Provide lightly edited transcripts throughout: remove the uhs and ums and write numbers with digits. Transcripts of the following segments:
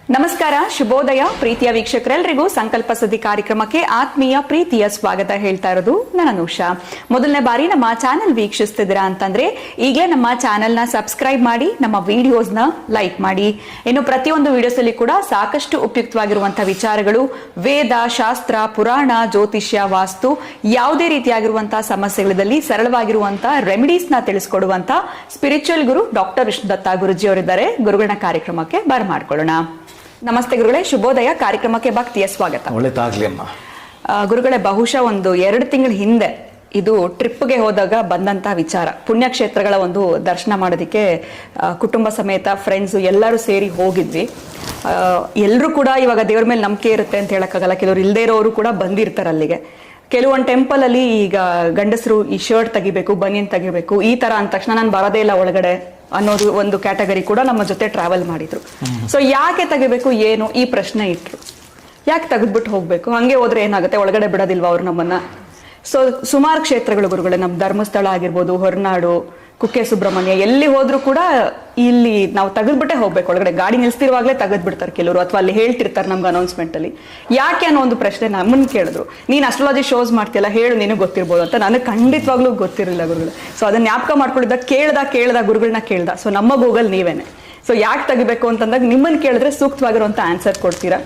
ನಮಸ್ಕಾರ, ಶುಭೋದಯ ಪ್ರೀತಿಯ ವೀಕ್ಷಕರೆಲ್ಲರಿಗೂ ಸಂಕಲ್ಪ ಸದಿ ಕಾರ್ಯಕ್ರಮಕ್ಕೆ ಆತ್ಮೀಯ ಪ್ರೀತಿಯ ಸ್ವಾಗತ ಹೇಳ್ತಾ ಇರೋದು ನಾನು ಅನುಷಾ. ಮೊದಲನೇ ಬಾರಿ ನಮ್ಮ ಚಾನೆಲ್ ವೀಕ್ಷಿಸ್ತಿದ್ದೀರಾ ಅಂತಂದ್ರೆ ಈಗಲೇ ನಮ್ಮ ಚಾನೆಲ್ ನ ಸಬ್ಸ್ಕ್ರೈಬ್ ಮಾಡಿ, ನಮ್ಮ ವಿಡಿಯೋಸ್ ನ ಲೈಕ್ ಮಾಡಿ. ಇನ್ನು ಪ್ರತಿಯೊಂದು ವಿಡಿಯೋಸ್ ಅಲ್ಲಿ ಕೂಡ ಸಾಕಷ್ಟು ಉಪಯುಕ್ತವಾಗಿರುವಂತಹ ವಿಚಾರಗಳು, ವೇದ, ಶಾಸ್ತ್ರ, ಪುರಾಣ, ಜ್ಯೋತಿಷ್ಯ, ವಾಸ್ತು, ಯಾವುದೇ ರೀತಿಯಾಗಿರುವಂತಹ ಸಮಸ್ಯೆಗಳಲ್ಲಿ ಸರಳವಾಗಿರುವಂತಹ ರೆಮಿಡೀಸ್ ನ ತಿಳಿಸ್ಕೊಡುವಂತ ಸ್ಪಿರಿಚುವಲ್ ಗುರು ಡಾಕ್ಟರ್ ವಿಷ್ಣುದತ್ತ ಗುರುಜಿ ಅವರಿದ್ದಾರೆ. ಗುರುಗಳನ್ನ ಕಾರ್ಯಕ್ರಮಕ್ಕೆ ಬರಮಾಡ್ಕೊಳ್ಳೋಣ. ನಮಸ್ತೆ ಗುರುಗಳೇ, ಶುಭೋದಯ. ಕಾರ್ಯಕ್ರಮಕ್ಕೆ ಭಕ್ತಿಯ ಸ್ವಾಗತ. ಒಳ್ಳೆದಾಗ್ಲಿ ಅಮ್ಮ. ಗುರುಗಳೇ, ಬಹುಶಃ ಒಂದು 2 ತಿಂಗಳ ಹಿಂದೆ ಇದು ಟ್ರಿಪ್ಗೆ ಹೋದಾಗ ಬಂದಂತಹ ವಿಚಾರ. ಪುಣ್ಯಕ್ಷೇತ್ರಗಳ ಒಂದು ದರ್ಶನ ಮಾಡೋದಕ್ಕೆ ಕುಟುಂಬ ಸಮೇತ ಫ್ರೆಂಡ್ಸ್ ಎಲ್ಲರೂ ಸೇರಿ ಹೋಗಿದ್ವಿ. ಎಲ್ಲರೂ ಕೂಡ ಇವಾಗ ದೇವ್ರ ಮೇಲೆ ನಂಬಿಕೆ ಇರುತ್ತೆ ಅಂತ ಹೇಳಕ್ಕಾಗಲ್ಲ, ಕೆಲವರು ಇಲ್ಲದೇ ಇರೋರು ಕೂಡ ಬಂದಿರ್ತಾರೆ ಅಲ್ಲಿಗೆ. ಕೆಲವೊಂದು ಟೆಂಪಲ್ ಅಲ್ಲಿ ಈಗ ಗಂಡಸರು ಈ ಶರ್ಟ್ ತೆಗಿಬೇಕು, ಬನಿಯನ್ ತೆಗಿಬೇಕು, ಈ ತರ ಅಂದ ತಕ್ಷಣ ನಾನು ಬರೋದೇ ಇಲ್ಲ ಒಳಗಡೆ ಅನ್ನೋದು ಒಂದು ಕ್ಯಾಟಗರಿ ಕೂಡ ನಮ್ಮ ಜೊತೆ ಟ್ರಾವೆಲ್ ಮಾಡಿದ್ರು. ಸೊ ಯಾಕೆ ತೆಗಿಬೇಕು, ಏನು, ಈ ಪ್ರಶ್ನೆ ಇಟ್ರು. ಯಾಕೆ ತೆಗೆದ್ಬಿಟ್ಟು ಹೋಗ್ಬೇಕು, ಹಂಗೆ ಹೋದ್ರೆ ಏನಾಗುತ್ತೆ, ಒಳಗಡೆ ಬಿಡೋದಿಲ್ವಾ ಅವ್ರು ನಮ್ಮನ್ನ? ಸೊ ಸುಮಾರು ಕ್ಷೇತ್ರಗಳು ಗುರುಗಳೇ, ನಮ್ಮ ಧರ್ಮಸ್ಥಳ ಆಗಿರ್ಬೋದು, ಹೊರನಾಡು, ಕುಕ್ಕೆ ಸುಬ್ರಹ್ಮಣ್ಯ, ಎಲ್ಲಿ ಹೋದ್ರು ಕೂಡ ಇಲ್ಲಿ ನಾವು ತೆಗೆದ್ಬಿಟ್ಟೆ ಹೋಗ್ಬೇಕು. ಒಳಗಡೆ ಗಾಡಿ ನಿಲ್ಸ್ತಿರುವಾಗಲೇ ತೆಗೆದ್ಬಿಡ್ತಾರೆ ಕೆಲವರು, ಅಥವಾ ಅಲ್ಲಿ ಹೇಳ್ತಿರ್ತಾರೆ ನಮ್ಗೆ ಅನೌನ್ಸ್ಮೆಂಟ್ ಅಲ್ಲಿ. ಯಾಕೆ ಅನ್ನೋ ಒಂದು ಪ್ರಶ್ನೆ ನಮ್ಮನ್ನ ಕೇಳಿದ್ರು. ನೀನ್ ಅಸ್ಟ್ರಾಲಜಿ ಶೋಸ್ ಮಾಡ್ತಿಯಲ್ಲ, ಹೇಳು, ನಿನಗೆ ಗೊತ್ತಿರ್ಬೋದು ಅಂತ. ನನಗೆ ಖಂಡಿತವಾಗ್ಲೂ ಗೊತ್ತಿರಲಿಲ್ಲ ಗುರುಗಳು. ಸೊ ಅದನ್ನ ಜ್ಞಾಪಕ ಮಾಡ್ಕೊಂಡಿದ್ದ, ಕೇಳ್ದ ಗುರುಗಳನ್ನ ಕೇಳ್ದ. ಸೊ ನಮ್ಮ ಗೂಗಲ್ ನೀವೇನೆ. ಸೊ ಯಾಕೆ ತೆಗಿಬೇಕು ಅಂತಂದಾಗ ನಿಮ್ಮನ್ನ ಕೇಳಿದ್ರೆ ಸೂಕ್ತವಾಗಿರುವಂತ ಆನ್ಸರ್ ಕೊಡ್ತೀರಾ.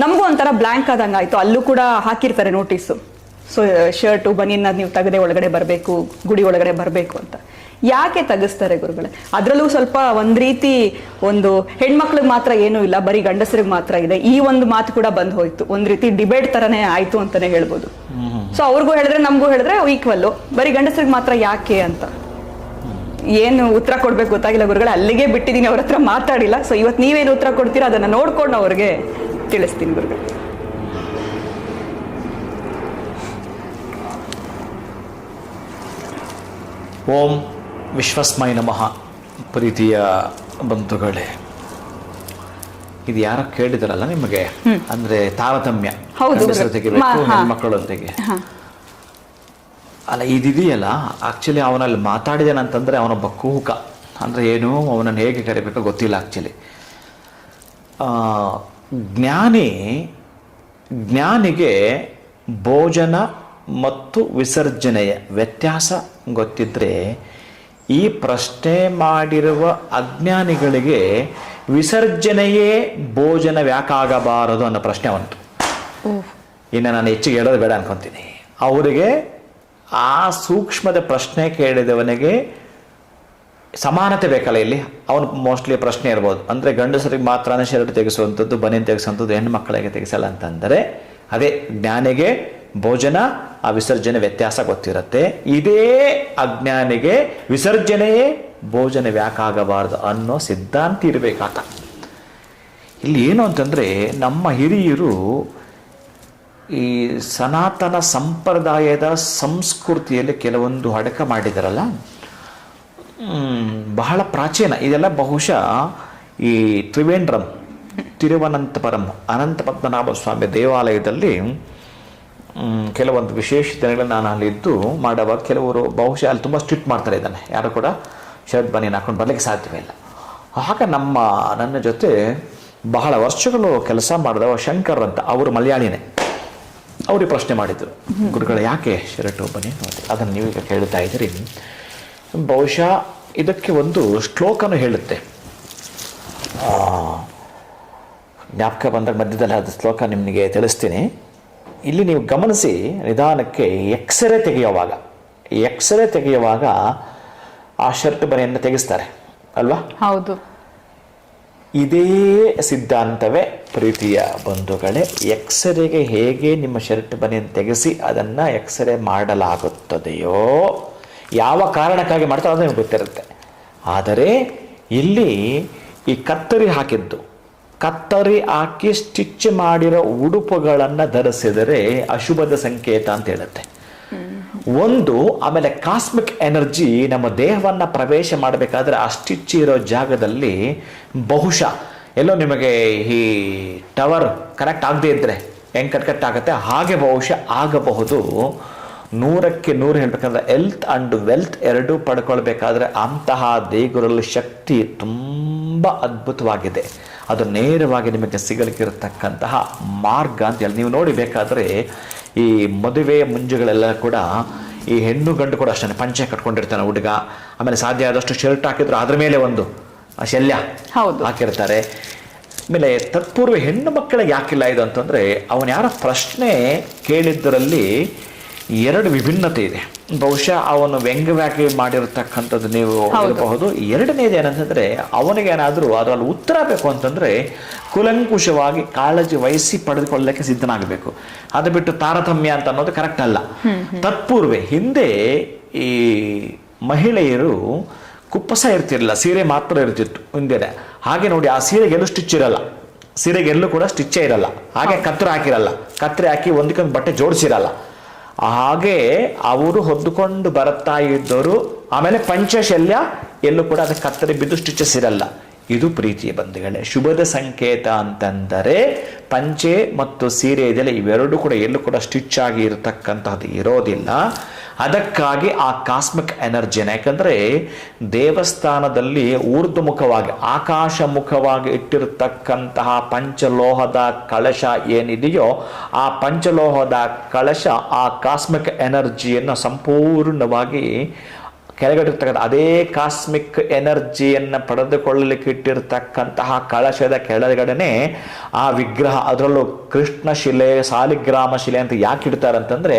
ನಮಗೂ ಒಂಥರ ಬ್ಲಾಂಕ್ ಆದಂಗ ಆಯ್ತು. ಅಲ್ಲೂ ಕೂಡ ಹಾಕಿರ್ತಾರೆ ನೋಟಿಸು. ಸೊ ಶರ್ಟು ಬನಿಯನ್ನ ನೀವು ತೆಗೆದೇ ಒಳಗಡೆ ಬರಬೇಕು, ಗುಡಿ ಒಳಗಡೆ ಬರಬೇಕು ಅಂತ. ಯಾಕೆ ತೆಗಿಸ್ತಾರೆ ಗುರುಗಳೇ? ಅದರಲ್ಲೂ ಸ್ವಲ್ಪ ಒಂದ್ ರೀತಿ ಒಂದು ಹೆಣ್ಮಕ್ಳಿಗೆ ಮಾತ್ರ ಏನೂ ಇಲ್ಲ, ಬರೀ ಗಂಡಸರಿಗೆ ಮಾತ್ರ ಇದೆ. ಈ ಒಂದು ಮಾತು ಕೂಡ ಬಂದ್ ಹೋಯ್ತು. ಒಂದ್ ರೀತಿ ಡಿಬೇಟ್ ತರನೇ ಆಯ್ತು ಅಂತಾನೆ ಹೇಳ್ಬೋದು. ಸೊ ಅವ್ರಿಗೂ ಹೇಳಿದ್ರೆ ನಮಗೂ ಹೇಳಿದ್ರೆ ಈಕ್ವಲ್, ಬರೀ ಗಂಡಸರಿಗೆ ಮಾತ್ರ ಯಾಕೆ ಅಂತ ಏನು ಉತ್ತರ ಕೊಡ್ಬೇಕು ಗೊತ್ತಾಗಿಲ್ಲ ಗುರುಗಳೇ. ಅಲ್ಲಿಗೆ ಬಿಟ್ಟಿದ್ದೀನಿ, ಅವ್ರ ಹತ್ರ ಮಾತಾಡಿಲ್ಲ. ಸೊ ಇವತ್ತು ನೀವೇನು ಉತ್ತರ ಕೊಡ್ತೀರಾ ಅದನ್ನ ನೋಡ್ಕೊಂಡು ಅವ್ರಿಗೆ ತಿಳಿಸ್ತೀನಿ ಗುರುಗಳೇ. ಓಂ ವಿಶ್ವಸ್ಮೈ ನಮಃ. ಪ್ರೀತಿಯ ಬಂಧುಗಳೇ, ಇದು ಯಾರೋ ಕೇಳಿದಾರಲ್ಲ ನಿಮಗೆ, ಅಂದ್ರೆ ತಾರತಮ್ಯ, ಗಂಡಸರ ತೆಗಿಬೇಕು ಹೆಣ್ಮಕ್ಕಳೊಂದಿಗೆ ಅಲ್ಲ, ಇದಿದೆಯಲ್ಲ. ಆಕ್ಚುಲಿ ಅವನಲ್ಲಿ ಮಾತಾಡಿದೇನಂತಂದ್ರೆ ಅವನೊಬ್ಬ ಕುಹುಕ. ಅಂದ್ರೆ ಏನು, ಅವನನ್ನು ಹೇಗೆ ಕರಿಬೇಕೋ ಗೊತ್ತಿಲ್ಲ ಆಕ್ಚುಲಿ. ಜ್ಞಾನಿಗೆ ಭೋಜನ ಮತ್ತು ವಿಸರ್ಜನೆಯ ವ್ಯತ್ಯಾಸ ಗೊತ್ತಿದ್ರೆ, ಈ ಪ್ರಶ್ನೆ ಮಾಡಿರುವ ಅಜ್ಞಾನಿಗಳಿಗೆ ವಿಸರ್ಜನೆಯೇ ಭೋಜನ ಯಾಕಾಗಬಾರದು ಅನ್ನೋ ಪ್ರಶ್ನೆ ಬಂತು. ಇನ್ನು ನಾನು ಹೆಚ್ಚಿಗೆ ಹೇಳೋದು ಬೇಡ ಅನ್ಕೊಂತೀನಿ. ಅವರಿಗೆ ಆ ಸೂಕ್ಷ್ಮದ ಪ್ರಶ್ನೆ ಕೇಳಿದವನಿಗೆ ಸಮಾನತೆ ಬೇಕಲ್ಲ ಇಲ್ಲಿ. ಅವನು ಮೋಸ್ಟ್ಲಿ ಪ್ರಶ್ನೆ ಇರ್ಬೋದು, ಅಂದರೆ ಗಂಡಸರಿಗೆ ಮಾತ್ರ ಶರ್ಟ್ ತೆಗೆಸುವಂಥದ್ದು, ಬನಿಯನ್ ತೆಗೆಸುವಂಥದ್ದು, ಹೆಣ್ಣು ಮಕ್ಕಳಿಗೆ ತೆಗೆಸಲ್ಲ ಅಂತಂದರೆ, ಅದೇ ಜ್ಞಾನಿಗೆ ಭೋಜನ ಆ ವಿಸರ್ಜನೆ ವ್ಯತ್ಯಾಸ ಗೊತ್ತಿರುತ್ತೆ. ಇದೇ ಅಜ್ಞಾನಿಗೆ ವಿಸರ್ಜನೆಯೇ ಭೋಜನ ಯಾಕಾಗಬಾರದು ಅನ್ನೋ ಸಿದ್ಧಾಂತ ಇರಬೇಕಾತ. ಇಲ್ಲಿ ಏನು ಅಂತಂದರೆ, ನಮ್ಮ ಹಿರಿಯರು ಈ ಸನಾತನ ಸಂಪ್ರದಾಯದ ಸಂಸ್ಕೃತಿಯಲ್ಲಿ ಕೆಲವೊಂದು ಅಡಕ ಮಾಡಿದಾರಲ್ಲ, ಬಹಳ ಪ್ರಾಚೀನ. ಇದೆಲ್ಲ ಬಹುಶಃ ಈ ತ್ರಿವೇಂದ್ರಂ, ತಿರುವನಂತಪುರಂ, ಅನಂತ ಪದ್ಮನಾಭ ಸ್ವಾಮಿ ದೇವಾಲಯದಲ್ಲಿ ಕೆಲವೊಂದು ವಿಶೇಷ ದಿನಗಳನ್ನು ನಾನು ಅಲ್ಲಿದ್ದು ಮಾಡುವಾಗ ಕೆಲವರು ಬಹುಶಃ ಅಲ್ಲಿ ತುಂಬ ಸ್ಟ್ರಿಕ್ಟ್ ಮಾಡ್ತಾರೆ. ಇದನ್ನು ಯಾರು ಕೂಡ ಶರ್ಟ್ ಬನಿಯನ್ ಹಾಕೊಂಡು ಬರಲಿಕ್ಕೆ ಸಾಧ್ಯವೇ ಇಲ್ಲ. ಆಗ ನನ್ನ ಜೊತೆ ಬಹಳ ವರ್ಷಗಳು ಕೆಲಸ ಮಾಡಿದವ ಶಂಕರ್ ಅಂತ, ಅವರು ಮಲಯಾಳಿನೇ. ಅವ್ರಿಗೆ ಪ್ರಶ್ನೆ ಮಾಡಿದ್ರು, ಗುರುಗಳು ಯಾಕೆ ಶರ್ಟು ಬನಿಯನ್ ಅದನ್ನು ನೀವೀಗ ಕೇಳ್ತಾ ಇದ್ದೀರಿ. ಬಹುಶಃ ಇದಕ್ಕೆ ಒಂದು ಶ್ಲೋಕನೂ ಹೇಳುತ್ತೆ. ಜ್ಞಾಪಕ ಬಂದಾಗ ಮಧ್ಯದಲ್ಲಿ ಅದು ಶ್ಲೋಕ ನಿಮಗೆ ತಿಳಿಸ್ತೀನಿ. ಇಲ್ಲಿ ನೀವು ಗಮನಿಸಿ ನಿಧಾನಕ್ಕೆ. ಎಕ್ಸ್ರೇ ತೆಗೆಯುವಾಗ ಆ ಶರ್ಟ್ ಬನಿಯನ್ನು ತೆಗೆಸ್ತಾರೆ ಅಲ್ವಾ? ಹೌದು. ಇದೇ ಸಿದ್ಧಾಂತವೇ ಪ್ರೀತಿಯ ಬಂಧುಗಳೇ. ಎಕ್ಸ್ರೇಗೆ ಹೇಗೆ ನಿಮ್ಮ ಶರ್ಟ್ ಬನಿಯನ್ನು ತೆಗೆಸಿ ಅದನ್ನು ಎಕ್ಸ್ರೇ ಮಾಡಲಾಗುತ್ತದೆಯೋ, ಯಾವ ಕಾರಣಕ್ಕಾಗಿ ಮಾಡ್ತಾರೋ ಅದು ನಿಮಗೆ ಗೊತ್ತಿರುತ್ತೆ. ಆದರೆ ಇಲ್ಲಿ ಈ ಕತ್ತರಿ ಹಾಕಿ ಸ್ಟಿಚ್ ಮಾಡಿರೋ ಉಡುಪುಗಳನ್ನು ಧರಿಸಿದರೆ ಅಶುಭದ ಸಂಕೇತ ಅಂತ ಹೇಳುತ್ತೆ. ಒಂದು, ಆಮೇಲೆ ಕಾಸ್ಮಿಕ್ ಎನರ್ಜಿ ನಮ್ಮ ದೇಹವನ್ನು ಪ್ರವೇಶ ಮಾಡಬೇಕಾದ್ರೆ ಆ ಸ್ಟಿಚ್ ಇರೋ ಜಾಗದಲ್ಲಿ ಬಹುಶಃ ಎಲ್ಲೋ ನಿಮಗೆ ಈ ಟವರ್ ಕನೆಕ್ಟ್ ಆಗದೆ ಇದ್ದರೆ ಹೆಂಗೆ ಕಟ್ ಆಗುತ್ತೆ ಹಾಗೆ ಬಹುಶಃ ಆಗಬಹುದು. 100ಕ್ಕೆ 100 ಹೇಳ್ಬೇಕಂದ್ರೆ ಹೆಲ್ತ್ ಅಂಡ್ ವೆಲ್ತ್ ಎರಡೂ ಪಡ್ಕೊಳ್ಬೇಕಾದ್ರೆ ಅಂತಹ ದೇಗುರಲ್ಲಿ ಶಕ್ತಿ ತುಂಬ ಅದ್ಭುತವಾಗಿದೆ. ಅದು ನೇರವಾಗಿ ನಿಮಗೆ ಸಿಗಲಿಕ್ಕಿರತಕ್ಕಂತಹ ಮಾರ್ಗ ಅಂತ ಹೇಳಿ ನೀವು ನೋಡಿ. ಬೇಕಾದರೆ ಈ ಮದುವೆಯ ಮುಂಜುಗಳೆಲ್ಲ ಕೂಡ ಈ ಹೆಣ್ಣು ಗಂಡು ಕೂಡ ಅಷ್ಟೇ ಪಂಚೆ ಕಟ್ಕೊಂಡಿರ್ತಾನೆ ಹುಡುಗ. ಆಮೇಲೆ ಸಾಧ್ಯ ಆದಷ್ಟು ಶರ್ಟ್ ಹಾಕಿದ್ರು ಅದ್ರ ಮೇಲೆ ಒಂದು ಶಲ್ಯ ಹಾಕಿರ್ತಾರೆ. ಆಮೇಲೆ ತತ್ಪೂರ್ವ ಹೆಣ್ಣು ಮಕ್ಕಳಿಗೆ ಯಾಕಿಲ್ಲ ಇದು ಅಂತಂದರೆ, ಅವನು ಯಾರ ಪ್ರಶ್ನೆ ಕೇಳಿದ್ದರಲ್ಲಿ ಎರಡು ವಿಭಿನ್ನತೆ ಇದೆ. ಬಹುಶಃ ಅವನು ವ್ಯಂಗ್ಯವಾಗಿ ಮಾಡಿರತಕ್ಕಂಥದ್ದು ನೀವು ಇರಬಹುದು. ಎರಡನೇದು ಏನಂತಂದರೆ, ಅವನಿಗೇನಾದರೂ ಅದರಲ್ಲಿ ಉತ್ತರ ಬೇಕು ಅಂತಂದರೆ ಕುಲಂಕುಷವಾಗಿ ಕಾಳಜಿ ವಹಿಸಿ ಪಡೆದುಕೊಳ್ಳಲಿಕ್ಕೆ ಸಿದ್ಧನಾಗಬೇಕು. ಅದು ಬಿಟ್ಟು ತಾರತಮ್ಯ ಅಂತ ಅನ್ನೋದು ಕರೆಕ್ಟ್ ಅಲ್ಲ. ತತ್ಪೂರ್ವೆ ಹಿಂದೆ ಈ ಮಹಿಳೆಯರು ಕುಪ್ಪಸ ಇರ್ತಿರಲಿಲ್ಲ, ಸೀರೆ ಮಾತ್ರ ಇರ್ತಿತ್ತು ಹಿಂದೆನೆ. ಹಾಗೆ ನೋಡಿ, ಆ ಸೀರೆಗೆಲ್ಲೂ ಸ್ಟಿಚ್ ಇರಲ್ಲ, ಸೀರೆಗೆಲ್ಲೂ ಕೂಡ ಸ್ಟಿಚ್ಚೇ ಇರಲ್ಲ. ಹಾಗೆ ಕತ್ರೆ ಹಾಕಿರಲ್ಲ, ಕತ್ರೆ ಹಾಕಿ ಒಂದಕ್ಕೊಂದು ಬಟ್ಟೆ ಜೋಡಿಸಿರಲ್ಲ. ಹಾಗೆ ಅವರು ಹೊದ್ದುಕೊಂಡು ಬರುತ್ತಾ ಇದ್ದವರು. ಆಮೇಲೆ ಪಂಚಶಲ್ಯ ಎಲ್ಲೂ ಕೂಡ ಅದಕ್ಕೆ ಕತ್ತರಿ ಬಿದ್ದು ಸ್ಟಿಚಸ್ ಇರಲ್ಲ. ಇದು ಪ್ರೀತಿಯ ಬಂಧುಗಳೇ ಶುಭದ ಸಂಕೇತ ಅಂತಂದರೆ ಪಂಚೆ ಮತ್ತು ಸೀರೆ ಇದೆಯಲ್ಲ, ಇವೆರಡೂ ಕೂಡ ಎಲ್ಲೂ ಕೂಡ ಸ್ಟಿಚ್ ಆಗಿ ಇರತಕ್ಕಂತಹದ್ದು ಇರೋದಿಲ್ಲ. ಅದಕ್ಕಾಗಿ ಆ ಕಾಸ್ಮಿಕ್ ಎನರ್ಜಿನ, ಯಾಕಂದರೆ ದೇವಸ್ಥಾನದಲ್ಲಿ ಊರ್ಧ್ವಮುಖವಾಗಿ ಆಕಾಶ ಮುಖವಾಗಿ ಇಟ್ಟಿರತಕ್ಕಂತಹ ಪಂಚಲೋಹದ ಕಳಶ ಏನಿದೆಯೋ, ಆ ಪಂಚಲೋಹದ ಕಳಶ ಆ ಕಾಸ್ಮಿಕ್ ಎನರ್ಜಿಯನ್ನು ಸಂಪೂರ್ಣವಾಗಿ ಕೆಳಗಡೆ ಅದೇ ಕಾಸ್ಮಿಕ್ ಎನರ್ಜಿಯನ್ನು ಪಡೆದುಕೊಳ್ಳಲಿಕ್ಕೆ ಇಟ್ಟಿರ್ತಕ್ಕಂತಹ ಕಳಶದ ಕೆಳಗಡೆನೆ ಆ ವಿಗ್ರಹ, ಅದರಲ್ಲೂ ಕೃಷ್ಣ ಶಿಲೆ, ಸಾಲಿಗ್ರಾಮ ಶಿಲೆ ಅಂತ ಯಾಕೆ ಇಡ್ತಾರೆ ಅಂತಂದರೆ,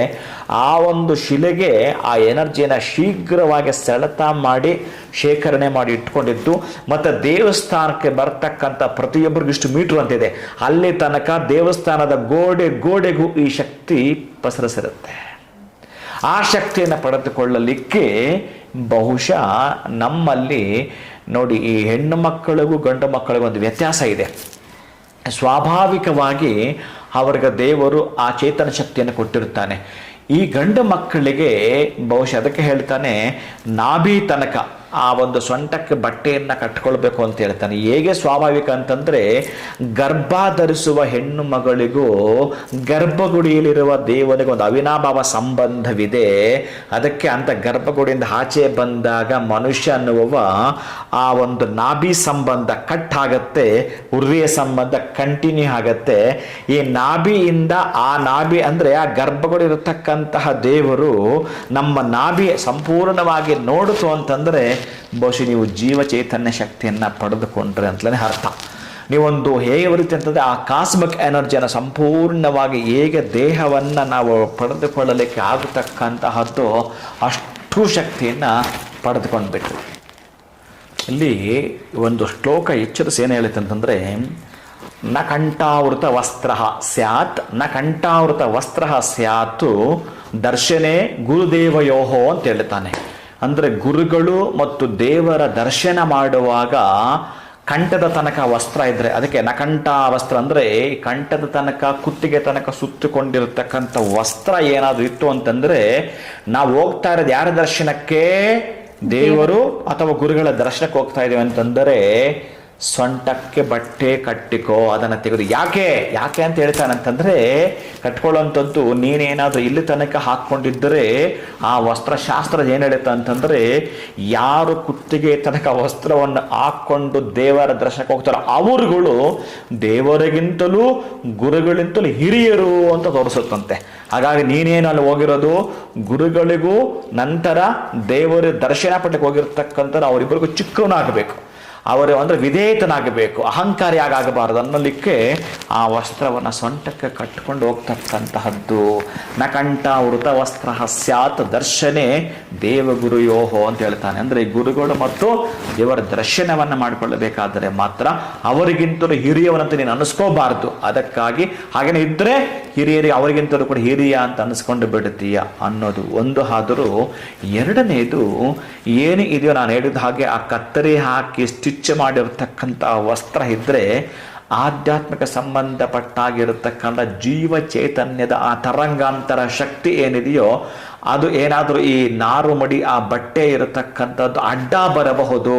ಆ ಒಂದು ಶಿಲೆಗೆ ಆ ಎನರ್ಜಿಯನ್ನು ಶೀಘ್ರವಾಗಿ ಸೆಳೆತ ಮಾಡಿ ಶೇಖರಣೆ ಮಾಡಿ ಇಟ್ಕೊಂಡಿದ್ದು. ಮತ್ತು ದೇವಸ್ಥಾನಕ್ಕೆ ಬರ್ತಕ್ಕಂಥ ಪ್ರತಿಯೊಬ್ಬರಿಗೂ ಇಷ್ಟು ಮೀಟ್ರ್ ಅಂತಿದೆ, ಅಲ್ಲಿ ತನಕ ದೇವಸ್ಥಾನದ ಗೋಡೆಗೂ ಈ ಶಕ್ತಿ ಪಸರಿಸಿರುತ್ತೆ. ಆ ಶಕ್ತಿಯನ್ನು ಪಡೆದುಕೊಳ್ಳಲಿಕ್ಕೆ ಬಹುಶಃ ನಮ್ಮಲ್ಲಿ ನೋಡಿ, ಈ ಹೆಣ್ಣು ಮಕ್ಕಳಿಗೂ ಗಂಡು ಮಕ್ಕಳಿಗೂ ಒಂದು ವ್ಯತ್ಯಾಸ ಇದೆ. ಸ್ವಾಭಾವಿಕವಾಗಿ ಅವರಿಗೆ ದೇವರು ಆ ಚೇತನ ಶಕ್ತಿಯನ್ನು ಕೊಟ್ಟಿರ್ತಾನೆ. ಈ ಗಂಡು ಮಕ್ಕಳಿಗೆ ಬಹುಶಃ ಅದಕ್ಕೆ ಹೇಳ್ತಾನೆ, ನಾಭಿ ತನಕ ಆ ಒಂದು ಸೊಂಟಕ್ಕೆ ಬಟ್ಟೆಯನ್ನು ಕಟ್ಕೊಳ್ಬೇಕು ಅಂತ ಹೇಳ್ತಾನೆ. ಹೇಗೆ ಸ್ವಾಭಾವಿಕ ಅಂತಂದರೆ, ಗರ್ಭ ಧರಿಸುವ ಹೆಣ್ಣು ಮಗಳಿಗೂ ಗರ್ಭಗುಡಿಯಲ್ಲಿರುವ ದೇವನಿಗೆ ಒಂದು ಅವಿನಾಭಾವ ಸಂಬಂಧವಿದೆ. ಅದಕ್ಕೆ ಅಂತ ಗರ್ಭಗುಡಿಯಿಂದ ಆಚೆ ಬಂದಾಗ ಮನುಷ್ಯ ಅನ್ನುವ ಆ ಒಂದು ನಾಭಿ ಸಂಬಂಧ ಕಟ್ ಆಗತ್ತೆ, ಉರ್ರಿಯ ಸಂಬಂಧ ಕಂಟಿನ್ಯೂ ಆಗತ್ತೆ. ಈ ನಾಭಿಯಿಂದ ಆ ನಾಭಿ ಅಂದರೆ ಆ ಗರ್ಭಗುಡಿ ಇರತಕ್ಕಂತಹ ದೇವರು ನಮ್ಮ ನಾಭಿ ಸಂಪೂರ್ಣವಾಗಿ ನೋಡಿತು ಅಂತಂದರೆ ಬಹುಶಃ ನೀವು ಜೀವ ಚೈತನ್ಯ ಶಕ್ತಿಯನ್ನು ಪಡೆದುಕೊಂಡ್ರೆ ಅಂತಲೇ ಅರ್ಥ. ನೀವೊಂದು ಹೇಗೆ ಬರುತ್ತೆ ಅಂತಂದರೆ, ಆ ಕಾಸ್ಮಿಕ್ ಎನರ್ಜಿಯನ್ನು ಸಂಪೂರ್ಣವಾಗಿ ಹೇಗೆ ದೇಹವನ್ನು ನಾವು ಪಡೆದುಕೊಳ್ಳಲಿಕ್ಕೆ ಆಗತಕ್ಕಂತಹದ್ದು ಅಷ್ಟು ಶಕ್ತಿಯನ್ನು ಪಡೆದುಕೊಂಡ್ಬಿಟ್ಟು. ಇಲ್ಲಿ ಒಂದು ಶ್ಲೋಕ ಎಚ್ಚರಿಸಿ ಏನು ಹೇಳುತ್ತೆ ಅಂತಂದರೆ, ನ ಕಂಠಾವೃತ ವಸ್ತ್ರ ಸ್ಯಾತ್, ನ ಕಂಠಾವೃತ ವಸ್ತ್ರ ಸ್ಯಾತ್ ದರ್ಶನೆ ಗುರುದೇವಯೋಹೋ ಅಂತ ಹೇಳ್ತಾನೆ. ಅಂದರೆ ಗುರುಗಳು ಮತ್ತು ದೇವರ ದರ್ಶನ ಮಾಡುವಾಗ ಕಂಠದ ತನಕ ವಸ್ತ್ರ ಇದ್ದರೆ, ಅದಕ್ಕೆ ನಕಂಠ ವಸ್ತ್ರ ಅಂದರೆ ಕಂಠದ ತನಕ ಕುತ್ತಿಗೆ ತನಕ ಸುತ್ತಕೊಂಡಿರತಕ್ಕಂಥ ವಸ್ತ್ರ ಏನಾದರೂ ಇತ್ತು ಅಂತಂದರೆ, ನಾವು ಹೋಗ್ತಾ ಇರೋದು ಯಾರ ದರ್ಶನಕ್ಕೆ? ದೇವರು ಅಥವಾ ಗುರುಗಳ ದರ್ಶನಕ್ಕೆ ಹೋಗ್ತಾ ಇದ್ದೀವಿ ಅಂತಂದರೆ ಸೊಂಟಕ್ಕೆ ಬಟ್ಟೆ ಕಟ್ಟಿಕೋ, ಅದನ್ನು ತೆಗೆದು. ಯಾಕೆ ಅಂತ ಹೇಳ್ತಾನಂತಂದರೆ, ಕಟ್ಕೊಳ್ಳೋಂಥದ್ದು ನೀನೇನಾದರೂ ಇಲ್ಲಿ ತನಕ ಹಾಕ್ಕೊಂಡಿದ್ದರೆ ಆ ವಸ್ತ್ರಶಾಸ್ತ್ರ ಏನು ಹೇಳುತ್ತೆ ಅಂತಂದರೆ, ಯಾರು ಕುತ್ತಿಗೆ ತನಕ ವಸ್ತ್ರವನ್ನು ಹಾಕ್ಕೊಂಡು ದೇವರ ದರ್ಶನಕ್ಕೆ ಹೋಗ್ತಾರೋ ಅವರುಗಳು ದೇವರಿಗಿಂತಲೂ ಗುರುಗಳಿಂತಲೂ ಹಿರಿಯರು ಅಂತ ತೋರಿಸುತ್ತಂತೆ. ಹಾಗಾಗಿ ನೀನೇನು ಅಲ್ಲಿ ಹೋಗಿರೋದು ಗುರುಗಳಿಗೂ ನಂತರ ದೇವರ ದರ್ಶನ ಪಟ್ಟಕ್ಕೆ ಹೋಗಿರ್ತಕ್ಕಂಥ ಅವರಿಬ್ಬರಿಗೂ ಚಿಕ್ಕವನಾಗಬೇಕು, ಅವರು ಅಂದರೆ ವಿಧೇಯತನಾಗಬೇಕು, ಅಹಂಕಾರಿಯಾಗಿ ಆಗಬಾರದು ಅನ್ನಲಿಕ್ಕೆ ಆ ವಸ್ತ್ರವನ್ನು ಸೊಂಟಕ್ಕೆ ಕಟ್ಟಿಕೊಂಡು ಹೋಗ್ತಕ್ಕಂತಹದ್ದು. ನಕಂಠ ವೃತ ವಸ್ತ್ರ ಸ್ಯಾತ್ ದರ್ಶನೆ ದೇವಗುರುಯೋಹೋ ಅಂತ ಹೇಳ್ತಾನೆ. ಅಂದರೆ ಗುರುಗಳು ಮತ್ತು ದೇವರ ದರ್ಶನವನ್ನು ಮಾಡಿಕೊಳ್ಳಬೇಕಾದರೆ ಮಾತ್ರ ಅವರಿಗಿಂತಲೂ ಹಿರಿಯವರಂತ ನೀನು ಅನಿಸ್ಕೋಬಾರ್ದು. ಅದಕ್ಕಾಗಿ ಹಾಗೇನೆ ಇದ್ದರೆ ಹಿರಿಯರಿಗೆ ಅವರಿಗಿಂತಲೂ ಕೂಡ ಹಿರಿಯ ಅಂತ ಅನಿಸ್ಕೊಂಡು ಬಿಡುತ್ತೀಯ ಅನ್ನೋದು ಒಂದು. ಆದರೂ ಎರಡನೇದು ಏನು ಇದೆಯೋ, ನಾನು ಹೇಳಿದ ಹಾಗೆ ಆ ಕತ್ತರಿ ಹಾಕಿ ಸ್ಟಿಚ್ ಮಾಡಿರತಕ್ಕಂಥ ವಸ್ತ್ರ ಇದ್ದರೆ ಆಧ್ಯಾತ್ಮಿಕ ಸಂಬಂಧಪಟ್ಟಾಗಿರತಕ್ಕಂಥ ಜೀವ ಚೈತನ್ಯದ ಆ ತರಂಗಾಂತರ ಶಕ್ತಿ ಏನಿದೆಯೋ ಅದು ಏನಾದರೂ ಈ ನಾರು ಮಡಿ ಆ ಬಟ್ಟೆ ಇರತಕ್ಕಂಥದ್ದು ಅಡ್ಡ ಬರಬಹುದು,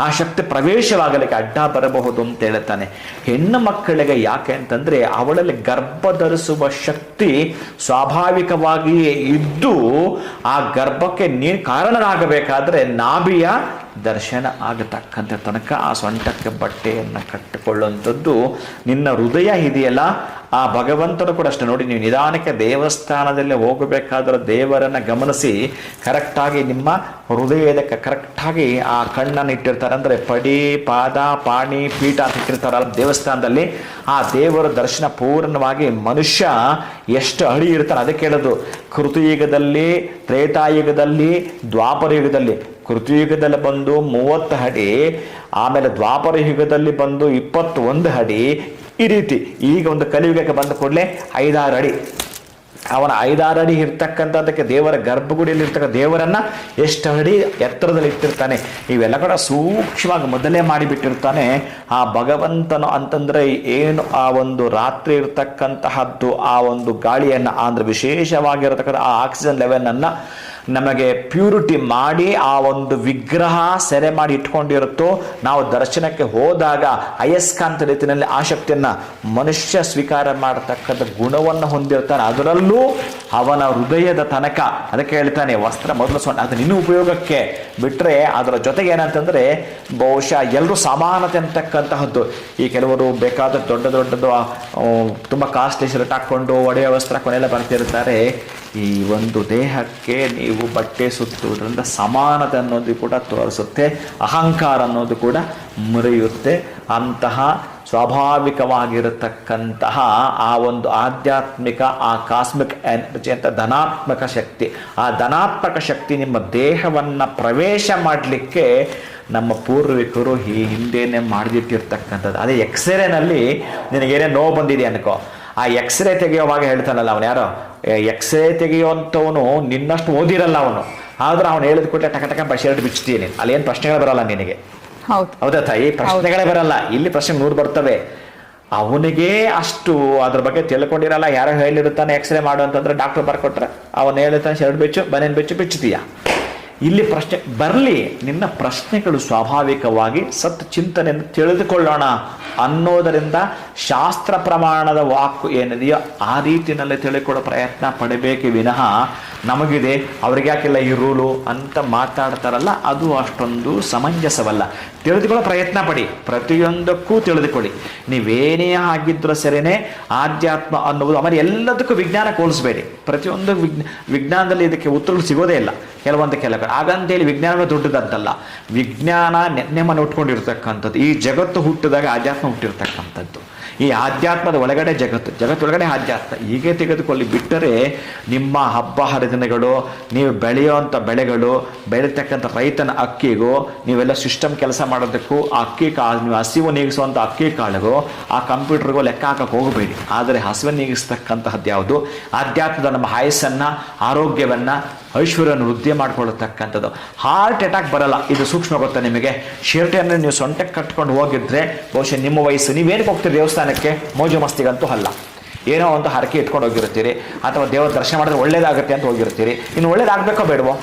ಆ ಶಕ್ತಿ ಪ್ರವೇಶವಾಗಲಿಕ್ಕೆ ಅಡ್ಡ ಬರಬಹುದು ಅಂತ ಹೇಳ್ತಾನೆ. ಹೆಣ್ಣು ಮಕ್ಕಳಿಗೆ ಯಾಕೆ ಅಂತಂದರೆ ಅವಳಲ್ಲಿ ಗರ್ಭ ಧರಿಸುವ ಶಕ್ತಿ ಸ್ವಾಭಾವಿಕವಾಗಿಯೇ ಇದ್ದು ಆ ಗರ್ಭಕ್ಕೆ ಕಾರಣರಾಗಬೇಕಾದ್ರೆ ನಾಭಿಯ ದರ್ಶನ ಆಗತಕ್ಕಂಥ ತನಕ ಆ ಸೊಂಟಕ್ಕೆ ಬಟ್ಟೆಯನ್ನು ಕಟ್ಟಿಕೊಳ್ಳುವಂಥದ್ದು ನಿನ್ನ ಹೃದಯ ಇದೆಯಲ್ಲ, ಆ ಭಗವಂತನು ಕೂಡ ಅಷ್ಟೇ. ನೋಡಿ, ನೀವು ನಿಧಾನಕ್ಕೆ ದೇವಸ್ಥಾನದಲ್ಲಿ ಹೋಗಬೇಕಾದ್ರೆ ದೇವರನ್ನು ಗಮನಿಸಿ, ಕರೆಕ್ಟಾಗಿ ನಿಮ್ಮ ಹೃದಯದಕ್ಕೆ ಕರೆಕ್ಟಾಗಿ ಆ ಕಣ್ಣನ್ನು ಇಟ್ಟಿರ್ತಾರೆ. ಅಂದರೆ ಪಡಿ, ಪಾದ, ಪಾಣಿ, ಪೀಠ ಅಂತ ಇಟ್ಟಿರ್ತಾರಲ್ಲ ದೇವಸ್ಥಾನದಲ್ಲಿ, ಆ ದೇವರ ದರ್ಶನ ಪೂರ್ಣವಾಗಿ ಮನುಷ್ಯ ಎಷ್ಟು ಅಡಿ ಇರ್ತಾನೆ ಅದಕ್ಕೆ ಹೇಳೋದು. ಕೃತಯುಗದಲ್ಲಿ, ತ್ರೇತಾಯುಗದಲ್ಲಿ, ದ್ವಾಪರ ಯುಗದಲ್ಲಿ. ಕೃತಯುಗದಲ್ಲಿ ಬಂದು 30 ಅಡಿ, ಆಮೇಲೆ ದ್ವಾಪರ ಯುಗದಲ್ಲಿ ಬಂದು 21 ಅಡಿ, ಈ ರೀತಿ. ಈಗ ಒಂದು ಕಲಿಯುಗಕ್ಕೆ ಬಂದ ಕೂಡಲೇ 5-6 ಅಡಿ. ಅವನ 5-6 ಅಡಿ ಇರ್ತಕ್ಕಂಥದ್ದಕ್ಕೆ ದೇವರ ಗರ್ಭಗುಡಿಯಲ್ಲಿ ಇರ್ತಕ್ಕಂಥ ದೇವರನ್ನ ಎಷ್ಟು ಅಡಿ ಎತ್ತರದಲ್ಲಿ ಇಟ್ಟಿರ್ತಾನೆ. ಇವೆಲ್ಲ ಕೂಡ ಸೂಕ್ಷ್ಮವಾಗಿ ಮೊದಲೇ ಮಾಡಿಬಿಟ್ಟಿರ್ತಾನೆ ಆ ಭಗವಂತನು. ಅಂತಂದ್ರೆ ಏನು, ಆ ಒಂದು ರಾತ್ರಿ ಇರ್ತಕ್ಕಂತಹದ್ದು ಆ ಒಂದು ಗಾಳಿಯನ್ನ, ಅಂದ್ರೆ ವಿಶೇಷವಾಗಿರತಕ್ಕಂಥ ಆ ಆಕ್ಸಿಜನ್ ಲೆವೆಲನ್ನು ನಮಗೆ ಪ್ಯೂರಿಟಿ ಮಾಡಿ ಆ ಒಂದು ವಿಗ್ರಹ ಸೆರೆ ಮಾಡಿ ಇಟ್ಕೊಂಡಿರುತ್ತೋ, ನಾವು ದರ್ಶನಕ್ಕೆ ಹೋದಾಗ ಅಯಸ್ಕಾಂತ ರೀತಿಯಲ್ಲಿ ಆ ಶಕ್ತಿಯನ್ನ ಮನುಷ್ಯ ಸ್ವೀಕಾರ ಮಾಡತಕ್ಕಂಥ ಗುಣವನ್ನು ಹೊಂದಿರ್ತಾನೆ. ಅದರಲ್ಲೂ ಅವನ ಹೃದಯದ ತನಕ. ಅದಕ್ಕೆ ಹೇಳ್ತಾನೆ ವಸ್ತ್ರ ಮೊದಲು ಸೊಂಟ, ಅದು ನಿನ್ನ ಉಪಯೋಗಕ್ಕೆ ಬಿಟ್ಟರೆ ಅದರ ಜೊತೆಗೆ ಏನಂತಂದ್ರೆ ಬಹುಶಃ ಎಲ್ಲರೂ ಸಮಾನತೆ ಅಂತಕ್ಕಂತಹದ್ದು. ಈ ಕೆಲವರು ಬೇಕಾದ ದೊಡ್ಡದು ತುಂಬ ಕಾಸ್ಟ್ಲಿ ಶರ್ಟ್ ಹಾಕ್ಕೊಂಡು ಒಡೆಯ ವಸ್ತ್ರ ಕೊನೆಲ್ಲ ಬರ್ತಿರ್ತಾರೆ. ಈ ಒಂದು ದೇಹಕ್ಕೆ ನೀವು ಬಟ್ಟೆ ಸುತ್ತುವುದರಿಂದ ಸಮಾನತೆ ಅನ್ನೋದು ಕೂಡ ತೋರಿಸುತ್ತೆ, ಅಹಂಕಾರ ಅನ್ನೋದು ಕೂಡ ಮುರಿಯುತ್ತೆ. ಅಂತಹ ಸ್ವಾಭಾವಿಕವಾಗಿರತಕ್ಕಂತಹ ಆ ಒಂದು ಆಧ್ಯಾತ್ಮಿಕ, ಆ ಕಾಸ್ಮಿಕ್ ಎನರ್ಜಿ ಅಂತ ಧನಾತ್ಮಕ ಶಕ್ತಿ, ಆ ಧನಾತ್ಮಕ ಶಕ್ತಿ ನಿಮ್ಮ ದೇಹವನ್ನು ಪ್ರವೇಶ ಮಾಡಲಿಕ್ಕೆ ನಮ್ಮ ಪೂರ್ವಿಕರು ಈ ಹಿಂದೆನೇ ಮಾಡಿಟ್ಟಿರ್ತಕ್ಕಂಥದ್ದು. ಅದೇ ಎಕ್ಸ್ರೇನಲ್ಲಿ ನಿನಗೇನೇ ನೋವು ಬಂದಿದೆ ಅನ್ಕೋ, ಆ ಎಕ್ಸ್ರೇ ತೆಗೆಯುವಾಗ ಹೇಳ್ತಾನಲ್ಲ ಅವನು, ಯಾರೋ ಎಕ್ಸ್ರೇ ತೆಗೆಯುವಂಥವನು ನಿನ್ನಷ್ಟು ಓದಿರಲ್ಲ ಅವನು, ಆದ್ರೆ ಅವನು ಹೇಳಿದ ಕೂಡಲೇ ಟಕ ಶರ್ಟ್ ಬಿಚ್ತೀನಿ, ಅಲ್ಲಿ ಏನು ಪ್ರಶ್ನೆಗಳು ಬರಲ್ಲ ನಿನಗೆ. ಹೌದಾ ತಾಯಿ? ಪ್ರಶ್ನೆಗಳೇ ಬರಲ್ಲ. ಇಲ್ಲಿ ಪ್ರಶ್ನೆ 100 ಬರ್ತವೆ. ಅವನಿಗೆ ಅಷ್ಟು ಅದ್ರ ಬಗ್ಗೆ ತಿಳ್ಕೊಂಡಿರಲ್ಲ. ಯಾರೋ ಹೇಳಿರ್ತಾನೆ ಎಕ್ಸ್ರೇ ಮಾಡು ಅಂತಂದ್ರೆ ಡಾಕ್ಟರ್ ಬರ್ಕೊಟ್ರೆ ಅವನು ಹೇಳ್ತಾನೆ ಶರ್ಟ್ ಬಿಚ್ಚು, ಬನೇನ್ ಬಿಚ್ಚುತ್ತೀಯ. ಇಲ್ಲಿ ಪ್ರಶ್ನೆ ಬರಲಿ, ನಿನ್ನ ಪ್ರಶ್ನೆಗಳು ಸ್ವಾಭಾವಿಕವಾಗಿ ಸತ್ ಚಿಂತನೆಯನ್ನು ತಿಳಿದುಕೊಳ್ಳೋಣ ಅನ್ನೋದರಿಂದ ಶಾಸ್ತ್ರ ಪ್ರಮಾಣದ ವಾಕು ಏನಿದೆಯೋ ಆ ರೀತಿಯಲ್ಲಿ ತಿಳಿಕೊಳ್ಳೋ ಪ್ರಯತ್ನ ಪಡಬೇಕು ವಿನಃ ನಮಗಿದೆ ಅವ್ರಿಗೆ ಯಾಕಿಲ್ಲ ಈ ರೂಲು ಅಂತ ಮಾತಾಡ್ತಾರಲ್ಲ, ಅದು ಅಷ್ಟೊಂದು ಸಮಂಜಸವಲ್ಲ. ತಿಳಿದುಕೊಳ್ಳೋ ಪ್ರಯತ್ನ ಪಡಿ, ಪ್ರತಿಯೊಂದಕ್ಕೂ ತಿಳಿದುಕೊಳ್ಳಿ. ನೀವೇನೇ ಆಗಿದ್ರೂ ಸರಿನೇ ಆಧ್ಯಾತ್ಮ ಅನ್ನುವುದು ಆಮೇಲೆ ಎಲ್ಲದಕ್ಕೂ ವಿಜ್ಞಾನ ಹೋಲಿಸಬೇಡಿ. ಪ್ರತಿಯೊಂದು ವಿಜ್ಞಾನದಲ್ಲಿ ಇದಕ್ಕೆ ಉತ್ತರಗಳು ಸಿಗೋದೇ ಇಲ್ಲ. ಕೆಲವೊಂದು ಹಾಗಂತೇಳಿ ವಿಜ್ಞಾನವೇ ದೊಡ್ಡದಂತಲ್ಲ. ವಿಜ್ಞಾನ ನೆನ್ನೆಮನೆ ಉಟ್ಕೊಂಡಿರ್ತಕ್ಕಂಥದ್ದು. ಈ ಜಗತ್ತು ಹುಟ್ಟಿದಾಗ ಆಧ್ಯಾತ್ಮ ಹುಟ್ಟಿರ್ತಕ್ಕಂಥದ್ದು. ಈ ಆಧ್ಯಾತ್ಮದ ಒಳಗಡೆ ಜಗತ್ತೊಳಗಡೆ ಆಧ್ಯಾತ್ಮ. ಹೀಗೆ ತೆಗೆದುಕೊಳ್ಳಿ ಬಿಟ್ಟರೆ ನಿಮ್ಮ ಹಬ್ಬ ಹರಿದಿನಗಳು, ನೀವು ಬೆಳೆಯುವಂಥ ಬೆಳೆಗಳು, ಬೆಳೀತಕ್ಕಂಥ ರೈತನ ಅಕ್ಕಿಗೂ, ನೀವೆಲ್ಲ ಸಿಸ್ಟಮ್ ಕೆಲಸ ಮಾಡೋದಕ್ಕೂ, ಆ ಅಕ್ಕಿ ಕಾಳು, ನೀವು ಹಸಿವು ನೀಗಿಸುವಂಥ ಅಕ್ಕಿ ಕಾಳಿಗೂ ಆ ಕಂಪ್ಯೂಟರ್ಗೂ ಲೆಕ್ಕ ಹಾಕಕ್ಕೆ ಹೋಗಬೇಡಿ. ಆದರೆ ಹಸಿವು ನೀಗಿಸ್ತಕ್ಕಂತಹದ್ದು ಯಾವುದು? ಆಧ್ಯಾತ್ಮದ ನಮ್ಮ ಆಯಸ್ಸನ್ನು, ಆರೋಗ್ಯವನ್ನು, ಐಶ್ವರ್ಯವನ್ನು ವೃದ್ಧಿ ಮಾಡ್ಕೊಳ್ಳತಕ್ಕಂಥದ್ದು. ಹಾರ್ಟ್ ಅಟ್ಯಾಕ್ ಬರಲ್ಲ. ಇದು ಸೂಕ್ಷ್ಮ ಗೊತ್ತಾ ನಿಮಗೆ? ಶಿರಟೆಯನ್ನು ನೀವು ಸೊಂಟಕ್ಕೆ ಕಟ್ಕೊಂಡು ಹೋಗಿದ್ರೆ ಬಹುಶಃ ನಿಮ್ಮ ವಯಸ್ಸು, ನೀವೇನಕ್ಕೆ ಹೋಗ್ತೀರಿ ದೇವಸ್ಥಾನಕ್ಕೆ? ಮೋಜು ಮಸ್ತಿಗಂತೂ ಅಲ್ಲ. ಏನೋ ಒಂದು ಹರಕೆ ಇಟ್ಕೊಂಡು ಹೋಗಿರ್ತೀರಿ, ಅಥವಾ ದೇವರ ದರ್ಶನ ಮಾಡಿದ್ರೆ ಒಳ್ಳೇದಾಗುತ್ತೆ ಅಂತ ಹೋಗಿರ್ತೀರಿ. ಇನ್ನು ಒಳ್ಳೇದಾಗಬೇಕೋ ಬೇಡವೋ?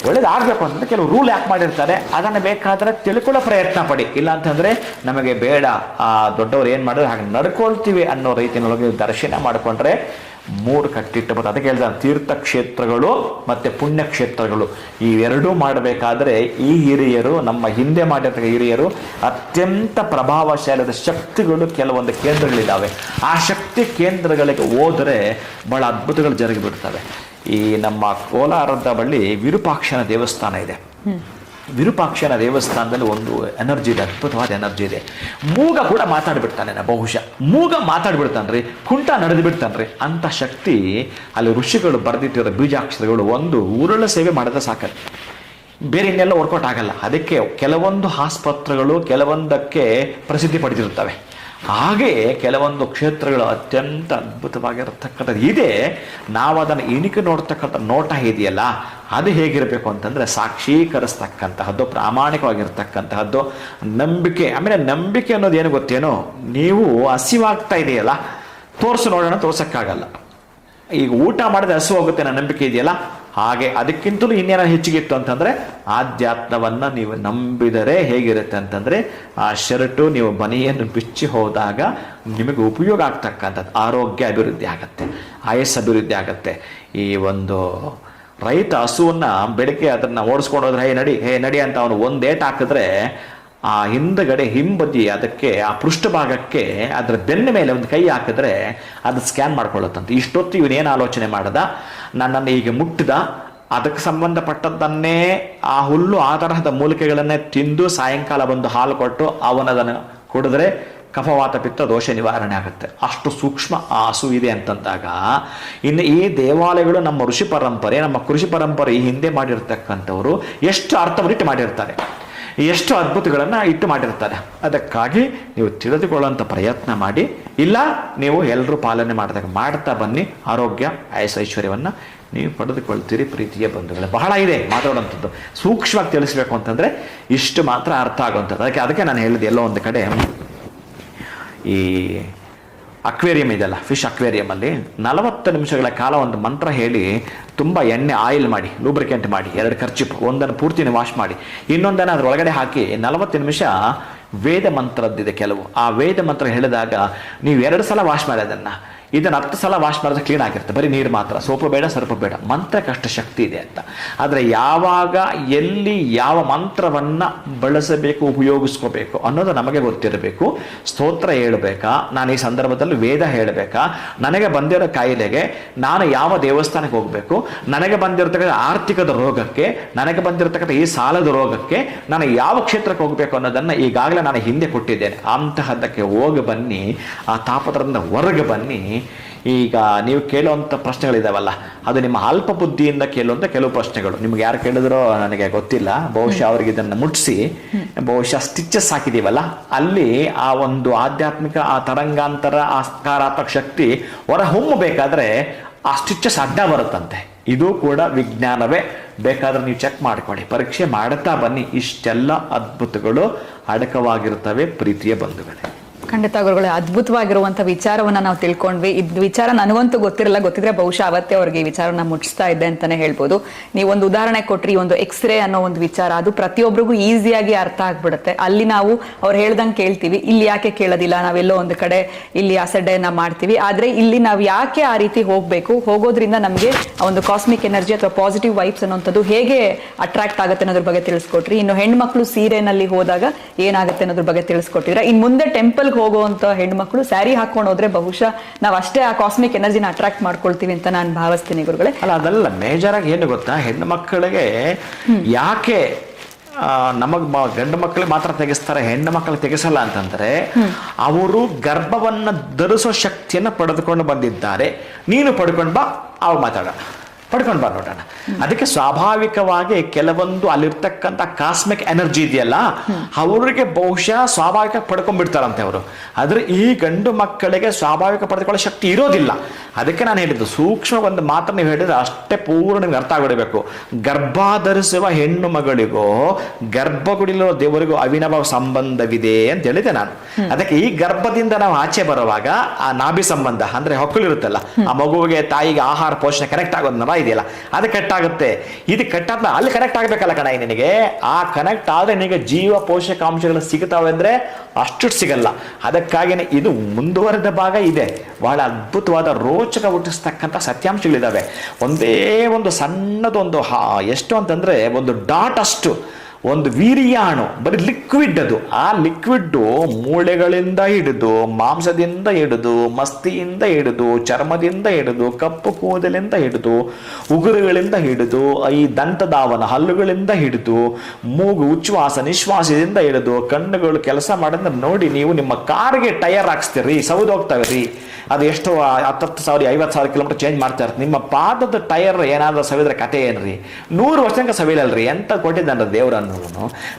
ಒಳ್ಳೇದಾಗಬೇಕು ಅಂತಂದ್ರೆ ಕೆಲವು ರೂಲ್ ಯಾಕೆ ಮಾಡಿರ್ತಾರೆ, ಅದನ್ನು ಬೇಕಾದ್ರೆ ತಿಳ್ಕೊಳ್ಳೋ ಪ್ರಯತ್ನ ಪಡಿ. ಇಲ್ಲ ಅಂತಂದ್ರೆ ನಮಗೆ ಬೇಡ, ಆ ದೊಡ್ಡವರು ಏನು ಮಾಡಿದ್ರೆ ಹಾಗೆ ನಡ್ಕೊಳ್ತೀವಿ ಅನ್ನೋ ರೀತಿಯೊಳಗೆ ದರ್ಶನ ಮಾಡಿಕೊಂಡ್ರೆ 3 ಕಟ್ಟಿಟ್ಟು ಬರ್ತದೆ. ಅದಕ್ಕೆ ಹೇಳ್ತಾರೆ ತೀರ್ಥಕ್ಷೇತ್ರಗಳು ಮತ್ತು ಪುಣ್ಯಕ್ಷೇತ್ರಗಳು ಇವೆರಡೂ ಮಾಡಬೇಕಾದ್ರೆ ಈ ಹಿರಿಯರು, ನಮ್ಮ ಹಿಂದೆ ಮಾಡಿರ್ತಕ್ಕ ಹಿರಿಯರು, ಅತ್ಯಂತ ಪ್ರಭಾವಶಾಲಿಯಾದ ಶಕ್ತಿಗಳು ಕೆಲವೊಂದು ಕೇಂದ್ರಗಳಿದ್ದಾವೆ. ಆ ಶಕ್ತಿ ಕೇಂದ್ರಗಳಿಗೆ ಹೋದರೆ ಬಹಳ ಅದ್ಭುತಗಳು ಜರುಗಿಬಿಡ್ತವೆ. ಈ ನಮ್ಮ ಕೋಲಾರದ ಬಳಿ ವಿರೂಪಾಕ್ಷನ ದೇವಸ್ಥಾನ ಇದೆ. ವಿರೂಪಾಕ್ಷನ ದೇವಸ್ಥಾನದಲ್ಲಿ ಒಂದು ಎನರ್ಜಿ ಇದೆ, ಅದ್ಭುತವಾದ ಎನರ್ಜಿ ಇದೆ. ಮೂಗ ಕೂಡ ಮಾತಾಡ್ಬಿಡ್ತಾನೆ, ಬಹುಶಃ ಮೂಗ ಮಾತಾಡ್ಬಿಡ್ತಾನ್ರಿ, ಕುಂಟ ನಡೆದು ಬಿಡ್ತಾನ್ರಿ. ಅಂತ ಶಕ್ತಿ ಅಲ್ಲಿ ಋಷಿಗಳು ಬರೆದಿಟ್ಟಿರೋ ಬೀಜಾಕ್ಷರಗಳು ಒಂದು ಉರುಳ ಸೇವೆ ಮಾಡಿದ್ರೆ ಸಾಕಲ್ಲ, ಬೇರೆ ಇನ್ನೆಲ್ಲ ವರ್ಕೌಟ್ ಆಗಲ್ಲ. ಅದಕ್ಕೆ ಕೆಲವೊಂದು ಆಸ್ಪತ್ರೆಗಳು ಕೆಲವೊಂದಕ್ಕೆ ಪ್ರಸಿದ್ಧಿ ಪಡೆದಿರುತ್ತವೆ. ಹಾಗೆ ಕೆಲವೊಂದು ಕ್ಷೇತ್ರಗಳು ಅತ್ಯಂತ ಅದ್ಭುತವಾಗಿರತಕ್ಕಂಥದ್ದು ಇದೆ. ನಾವು ಅದನ್ನು ಇಣಿಕೆ ನೋಡ್ತಕ್ಕಂಥ ನೋಟ ಇದೆಯಲ್ಲ, ಅದು ಹೇಗಿರಬೇಕು ಅಂತಂದರೆ ಸಾಕ್ಷೀಕರಿಸ್ತಕ್ಕಂತಹದ್ದು, ಪ್ರಾಮಾಣಿಕವಾಗಿರ್ತಕ್ಕಂತಹದ್ದು, ನಂಬಿಕೆ. ಆಮೇಲೆ ನಂಬಿಕೆ ಅನ್ನೋದು ಏನು ಗೊತ್ತೇನೋ, ನೀವು ಹಸಿವಾಗ್ತಾ ಇದೆಯಲ್ಲ, ತೋರಿಸು ನೋಡೋಣ, ತೋರ್ಸೋಕ್ಕಾಗಲ್ಲ. ಈಗ ಊಟ ಮಾಡಿದ್ರೆ ಹಸು ಹೋಗುತ್ತೆ ನನ್ನ ನಂಬಿಕೆ ಇದೆಯಲ್ಲ, ಹಾಗೆ ಅದಕ್ಕಿಂತಲೂ ಇನ್ನೇನೋ ಹೆಚ್ಚಿಗಿತ್ತು ಅಂತಂದರೆ ಆಧ್ಯಾತ್ಮವನ್ನು ನೀವು ನಂಬಿದರೆ ಹೇಗಿರುತ್ತೆ ಅಂತಂದರೆ, ಆ ಶರ್ಟು ನೀವು ಬನಿಯನ್ನು ಬಿಚ್ಚಿ ಹೋದಾಗ ನಿಮಗೆ ಉಪಯೋಗ ಆಗ್ತಕ್ಕಂಥದ್ದು, ಆರೋಗ್ಯ ಅಭಿವೃದ್ಧಿ ಆಗುತ್ತೆ, ಆಯಸ್ಸು ಅಭಿವೃದ್ಧಿ ಆಗುತ್ತೆ. ಈ ಒಂದು ರೈತ ಹಸುವನ್ನ ಬೆಳಗ್ಗೆ ಅದನ್ನ ಓಡಿಸ್ಕೊಂಡು ಹೋದ್ರೆ ಹೇ ನಡಿ ಅಂತ ಅವನು ಒಂದು ಏಟ್ ಹಾಕಿದ್ರೆ ಆ ಹಿಂದಗಡೆ ಹಿಂಬದಿ ಅದಕ್ಕೆ ಆ ಪೃಷ್ಠಭಾಗಕ್ಕೆ ಅದರ ಬೆನ್ನ ಮೇಲೆ ಒಂದು ಕೈ ಹಾಕಿದ್ರೆ ಅದು ಸ್ಕ್ಯಾನ್ ಮಾಡ್ಕೊಳ್ಳುತ್ತಂತೆ. ಇಷ್ಟೊತ್ತು ಇವನೇನು ಆಲೋಚನೆ ಮಾಡ್ದ, ನನ್ನನ್ನು ಹೀಗೆ ಮುಟ್ಟಿದ, ಅದಕ್ಕೆ ಸಂಬಂಧಪಟ್ಟದ್ದನ್ನೇ ಆ ಹುಲ್ಲು ಆ ತರಹದ ಮೂಲಿಕೆಗಳನ್ನೇ ತಿಂದು ಸಾಯಂಕಾಲ ಬಂದು ಹಾಲು ಕೊಟ್ಟು ಅವನದನ್ನು ಕುಡಿದ್ರೆ ಕಫವಾತ ಪಿತ್ತ ದೋಷ ನಿವಾರಣೆ ಆಗುತ್ತೆ. ಅಷ್ಟು ಸೂಕ್ಷ್ಮ ಆ ಹಸು ಇದೆ ಅಂತಂದಾಗ, ಇನ್ನು ಈ ದೇವಾಲಯಗಳು ನಮ್ಮ ಋಷಿ ಪರಂಪರೆ, ನಮ್ಮ ಕೃಷಿ ಪರಂಪರೆ ಈ ಹಿಂದೆ ಮಾಡಿರ್ತಕ್ಕಂಥವ್ರು ಎಷ್ಟು ಅರ್ಥವನ್ನಿಟ್ಟು ಮಾಡಿರ್ತಾರೆ, ಎಷ್ಟು ಅದ್ಭುತಗಳನ್ನು ಇಟ್ಟು ಮಾಡಿರ್ತಾರೆ. ಅದಕ್ಕಾಗಿ ನೀವು ತಿಳಿದುಕೊಳ್ಳುವಂಥ ಪ್ರಯತ್ನ ಮಾಡಿ, ಇಲ್ಲ ನೀವು ಎಲ್ಲರೂ ಪಾಲನೆ ಮಾಡ್ತಾ ಬನ್ನಿ, ಆರೋಗ್ಯ ಐಶ್ವರ್ಯವನ್ನು ನೀವು ಪಡೆದುಕೊಳ್ತೀರಿ. ಪ್ರೀತಿಯ ಬಂಧುಗಳೇ, ಬಹಳ ಇದೆ ಮಾತಾಡುವಂಥದ್ದು. ಸೂಕ್ಷ್ಮವಾಗಿ ತಿಳಿಸ್ಬೇಕು ಅಂತಂದರೆ ಇಷ್ಟು ಮಾತ್ರ ಅರ್ಥ ಆಗುವಂಥದ್ದು. ಅದಕ್ಕೆ ನಾನು ಹೇಳಿದೆ, ಎಲ್ಲೋ ಒಂದು ಕಡೆ ಈ ಅಕ್ವೇರಿಯಂ ಇದೆಯಲ್ಲ, ಫಿಶ್ ಅಕ್ವೇರಿಯಮಲ್ಲಿ 40 ನಿಮಿಷಗಳ ಕಾಲ ಒಂದು ಮಂತ್ರ ಹೇಳಿ ತುಂಬ ಎಣ್ಣೆ ಆಯಿಲ್ ಮಾಡಿ ಲೂಬ್ರಿಕೆಂಟ್ ಮಾಡಿ 2 ಖರ್ಚಿಪ್, ಒಂದನ್ನು ಪೂರ್ತಿನ ವಾಶ್ ಮಾಡಿ ಇನ್ನೊಂದನ್ನು ಅದ್ರ ಒಳಗಡೆ ಹಾಕಿ 40 ನಿಮಿಷ ವೇದ ಮಂತ್ರದ್ದಿದೆ ಕೆಲವು. ಆ ವೇದ ಮಂತ್ರ ಹೇಳಿದಾಗ ನೀವು 2 ಸಲ ವಾಶ್ ಮಾಡಿ ಇದನ್ನು 10 ಸಲ ವಾಶ್ ಮಾಡಿದ್ರೆ ಕ್ಲೀನ್ ಆಗಿರುತ್ತೆ. ಬರೀ ನೀರು ಮಾತ್ರ, ಸೋಪು ಬೇಡ ಸರ್ಪು ಬೇಡ. ಮಂತ್ರಕ್ಕಷ್ಟು ಶಕ್ತಿ ಇದೆ ಅಂತ. ಆದರೆ ಯಾವಾಗ ಎಲ್ಲಿ ಯಾವ ಮಂತ್ರವನ್ನು ಬಳಸಬೇಕು, ಉಪಯೋಗಿಸ್ಕೋಬೇಕು ಅನ್ನೋದು ನಮಗೆ ಗೊತ್ತಿರಬೇಕು. ಸ್ತೋತ್ರ ಹೇಳಬೇಕಾ, ನಾನು ಈ ಸಂದರ್ಭದಲ್ಲಿ ವೇದ ಹೇಳಬೇಕಾ, ನನಗೆ ಬಂದಿರೋ ಕಾಯಿಲೆಗೆ ನಾನು ಯಾವ ದೇವಸ್ಥಾನಕ್ಕೆ ಹೋಗಬೇಕು, ನನಗೆ ಬಂದಿರತಕ್ಕಂಥ ಆರ್ಥಿಕದ ರೋಗಕ್ಕೆ, ನನಗೆ ಬಂದಿರತಕ್ಕಂಥ ಈ ಸಾಲದ ರೋಗಕ್ಕೆ ನಾನು ಯಾವ ಕ್ಷೇತ್ರಕ್ಕೆ ಹೋಗಬೇಕು ಅನ್ನೋದನ್ನು ಈಗಾಗಲೇ ನಾನು ಹಿಂದೆ ಕೊಟ್ಟಿದ್ದೇನೆ. ಅಂತಹದ್ದಕ್ಕೆ ಹೋಗಿ ಬನ್ನಿ, ಆ ತಾಪತ್ರದಿಂದ ಹೊರಗೆ ಬನ್ನಿ. ಈಗ ನೀವು ಕೇಳುವಂಥ ಪ್ರಶ್ನೆಗಳಿದಾವಲ್ಲ, ಅದು ನಿಮ್ಮ ಅಲ್ಪ ಬುದ್ಧಿಯಿಂದ ಕೇಳುವಂಥ ಕೆಲವು ಪ್ರಶ್ನೆಗಳು. ನಿಮ್ಗೆ ಯಾರು ಕೇಳಿದ್ರೋ ನನಗೆ ಗೊತ್ತಿಲ್ಲ, ಬಹುಶಃ ಅವ್ರಿಗೆ ಇದನ್ನು ಮುಟ್ಟಿಸಿ ಬಹುಶಃ ಸ್ಟಿಚಸ್ ಹಾಕಿದೀವಲ್ಲ, ಅಲ್ಲಿ ಆ ಒಂದು ಆಧ್ಯಾತ್ಮಿಕ ಆ ತರಂಗಾಂತರ ಆ ಸಕಾರಾತ್ಮಕ ಶಕ್ತಿ ಹೊರ ಹೊಮ್ಮಬೇಕಾದ್ರೆ ಆ ಸ್ಟಿಚಸ್ ಅಡ್ಡ ಬರುತ್ತಂತೆ. ಇದು ಕೂಡ ವಿಜ್ಞಾನವೇ. ಬೇಕಾದ್ರೆ ನೀವು ಚೆಕ್ ಮಾಡ್ಕೊಳ್ಳಿ, ಪರೀಕ್ಷೆ ಮಾಡುತ್ತಾ ಬನ್ನಿ. ಇಷ್ಟೆಲ್ಲ ಅದ್ಭುತಗಳು ಅಡಕವಾಗಿರ್ತವೆ ಪ್ರೀತಿಯ ಬಂಧುಗಳೇ. ಖಂಡಿತ ಗುರುಗಳೇ, ಅದ್ಭುತವಾಗಿರುವಂತ ವಿಚಾರವನ್ನ ನಾವು ತಿಳ್ಕೊಂಡ್ವಿ. ಇದು ವಿಚಾರ ನನಗಂತೂ ಗೊತ್ತಿರಲ್ಲ, ಗೊತ್ತಿದ್ರೆ ಬಹುಶಃ ಅವತ್ತೇ ಅವ್ರಿಗೆ ಈ ವಿಚಾರನ ಮುಟ್ಟಿಸ್ತಾ ಇದ್ದೆ ಅಂತಾನೆ ಹೇಳ್ಬೋದು. ನೀವು ಒಂದು ಉದಾಹರಣೆ ಕೊಟ್ರಿ, ಒಂದು ಎಕ್ಸ್ರೇ ಅನ್ನೋ ಒಂದು ವಿಚಾರ, ಅದು ಪ್ರತಿಯೊಬ್ಬರಿಗೂ ಈಸಿಯಾಗಿ ಅರ್ಥ ಆಗ್ಬಿಡುತ್ತೆ. ಅಲ್ಲಿ ನಾವು ಅವ್ರು ಹೇಳ್ದಂಗೆ ಕೇಳ್ತೀವಿ, ಇಲ್ಲಿ ಯಾಕೆ ಕೇಳೋದಿಲ್ಲ, ನಾವೆಲ್ಲೋ ಒಂದು ಕಡೆ ಇಲ್ಲಿ ಅಸಡ್ಡೆಯನ್ನ ಮಾಡ್ತೀವಿ. ಆದ್ರೆ ಇಲ್ಲಿ ನಾವು ಯಾಕೆ ಆ ರೀತಿ ಹೋಗ್ಬೇಕು, ಹೋಗೋದ್ರಿಂದ ನಮಗೆ ಒಂದು ಕಾಸ್ಮಿಕ್ ಎನರ್ಜಿ ಅಥವಾ ಪಾಸಿಟಿವ್ ವೈಬ್ಸ್ ಅನ್ನೋಂಥದ್ದು ಹೇಗೆ ಅಟ್ರಾಕ್ಟ್ ಆಗುತ್ತೆ ಅನ್ನೋದ್ರ ಬಗ್ಗೆ ತಿಳಿಸ್ಕೊಟ್ರಿ. ಇನ್ನು ಹೆಣ್ಮಕ್ಳು ಸೀರೆನಲ್ಲಿ ಹೋದಾಗ ಏನಾಗುತ್ತೆ ಅನ್ನೋದ್ರ ಬಗ್ಗೆ ತಿಳಿಸ್ಕೊಟ್ಟಿದ್ರೆ, ಇನ್ ಮುಂದೆ ಟೆಂಪಲ್ ಹೋಗುವಂತ ಹೆಣ್ಮಕ್ಳು ಸ್ಯಾರಿ ಹಾಕೊಂಡು ಹೋದ್ರೆ ಬಹುಶಃ ನಾವು ಅಷ್ಟೇ ಆ ಕಾಸ್ಮಿಕ್ ಎನರ್ಜಿನ ಅಟ್ರಾಕ್ಟ್ ಮಾಡ್ಕೊಳ್ತೀವಿ ಅಂತ ನಾನು ಭಾವಿಸ್ತೀನಿ ಗುರುಗಳೇ. ಅಲ್ಲ, ಅದಲ್ಲ ಮೇಜರ್ ಆಗಿ ಏನು ಗೊತ್ತಾ, ಹೆಣ್ಣು ಮಕ್ಕಳಿಗೆ ಯಾಕೆ ನಮಗ್ ಗಂಡು ಮಕ್ಕಳಿಗೆ ಮಾತ್ರ ತೆಗೆಸ್ತಾರೆ, ಹೆಣ್ಣು ಮಕ್ಕಳು ತೆಗೆಸಲ್ಲ ಅಂತಂದ್ರೆ, ಅವರು ಗರ್ಭವನ್ನ ಧರಿಸೋ ಶಕ್ತಿಯನ್ನ ಪಡೆದುಕೊಂಡು ಬಂದಿದ್ದಾರೆ. ನೀನು ಪಡ್ಕೊಂಡು ಬಾ, ಅವಾಗ ಮಾತಾಡೋಣ, ಪಡ್ಕೊಂಡು ಬಾ ನೋಡೋಣ. ಅದಕ್ಕೆ ಸ್ವಾಭಾವಿಕವಾಗಿ ಕೆಲವೊಂದು ಅಲ್ಲಿರ್ತಕ್ಕಂಥ ಕಾಸ್ಮಿಕ್ ಎನರ್ಜಿ ಇದೆಯಲ್ಲ, ಅವರಿಗೆ ಬಹುಶಃ ಸ್ವಾಭಾವಿಕ ಪಡ್ಕೊಂಡ್ಬಿಡ್ತಾರಂತೆ ಅವರು. ಆದ್ರೆ ಈ ಗಂಡು ಮಕ್ಕಳಿಗೆ ಸ್ವಾಭಾವಿಕ ಪಡೆದುಕೊಳ್ಳೋ ಶಕ್ತಿ ಇರೋದಿಲ್ಲ. ಅದಕ್ಕೆ ನಾನು ಹೇಳಿದ್ದು, ಸೂಕ್ಷ್ಮ ಒಂದು ಮಾತ್ರ ನೀವು ಹೇಳಿದ್ರೆ ಅಷ್ಟೇ ಪೂರ್ಣ ನಿಮ್ಗೆ ಅರ್ಥ ಆಗಿಡಬೇಕು. ಗರ್ಭಾಧರಿಸುವ ಹೆಣ್ಣು ಮಗಳಿಗೂ ಗರ್ಭಗುಡಿಲಿರೋ ದೇವರಿಗೂ ಅವಿನಾಭಾವ ಸಂಬಂಧವಿದೆ ಅಂತ ಹೇಳಿದೆ ನಾನು. ಅದಕ್ಕೆ ಈ ಗರ್ಭದಿಂದ ನಾವು ಆಚೆ ಬರುವಾಗ ಆ ನಾಭಿ ಸಂಬಂಧ ಅಂದ್ರೆ ಹೊಕ್ಕಳಿರುತ್ತಲ್ಲ, ಆ ಮಗುವಿಗೆ ತಾಯಿಗೆ ಆಹಾರ ಪೋಷಣೆ ಕನೆಕ್ಟ್ ಆಗೋದು ನರ ಇದೆಯಲ್ಲ, ಅದು ಕಟ್ ಆಗುತ್ತೆ. ಇದು ಕಟ್ ಆದ್ಮೇಲೆ ಅಲ್ಲಿ ಕನೆಕ್ಟ್ ಆಗ್ಬೇಕಲ್ಲ ಕಣ, ನಿನಗೆ ಆ ಕನೆಕ್ಟ್ ಆದ್ರೆ ನಿನಗೆ ಜೀವ ಪೋಷಕಾಂಶಗಳು ಸಿಗುತ್ತಾವೆ ಅಂದ್ರೆ ಅಷ್ಟು ಸಿಗಲ್ಲ. ಅದಕ್ಕಾಗಿನೇ ಇದು ಮುಂದುವರೆದ ಭಾಗ ಇದೆ. ಬಹಳ ಅದ್ಭುತವಾದ ರೋಚಕ ಹುಟ್ಟಿಸ್ತಕ್ಕಂಥ ಸತ್ಯಾಂಶಗಳಿದಾವೆ. ಒಂದೇ ಒಂದು ಸಣ್ಣದೊಂದು ಎಷ್ಟು ಅಂತಂದ್ರೆ ಒಂದು ಡಾಟ್ ಅಷ್ಟು ಒಂದು ವೀರ್ಯಾಣು, ಬರೀ ಲಿಕ್ವಿಡ್ ಅದು. ಆ ಲಿಕ್ವಿಡ್ ಮೂಳೆಗಳಿಂದ ಹಿಡಿದು, ಮಾಂಸದಿಂದ ಹಿಡಿದು, ಮಸ್ತಿಯಿಂದ ಹಿಡಿದು, ಚರ್ಮದಿಂದ ಹಿಡಿದು, ಕಪ್ಪು ಕೂದಲಿಂದ ಹಿಡಿದು, ಉಗುರುಗಳಿಂದ ಹಿಡಿದು, ಈ ದಂತದಾವನ ಹಲ್ಲುಗಳಿಂದ ಹಿಡಿದು, ಮೂಗು ಉಚ್ಛ್ವಾಸ ನಿಶ್ವಾಸದಿಂದ ಹಿಡಿದು, ಕಣ್ಣುಗಳು ಕೆಲಸ ಮಾಡಿದ್ರೆ ನೋಡಿ, ನೀವು ನಿಮ್ಮ ಕಾರ್ಗೆ ಟೈರ್ ಹಾಕ್ಸ್ತೀರಿ, ಸೌದೋಗ್ತವೆ ರೀ, ಅದು ಎಷ್ಟು 10,000 50,000 ಕಿಲೋಮೀಟರ್ ಚೇಂಜ್ ಮಾಡ್ತಾ ಇರ್ತಾರೆ. ನಿಮ್ಮ ಪಾದದ ಟೈರ್ ಏನಾದರೂ ಸವಿದ್ರೆ ಕತೆ ಏನ್ರಿ, 100 ವರ್ಷಕ್ಕೆ ಸವಿಲಲ್ರಿ, ಎಂತ ಕೊಟ್ಟಿದ್ದಾನ್ರಿ ದೇವ್ರನ್ನು.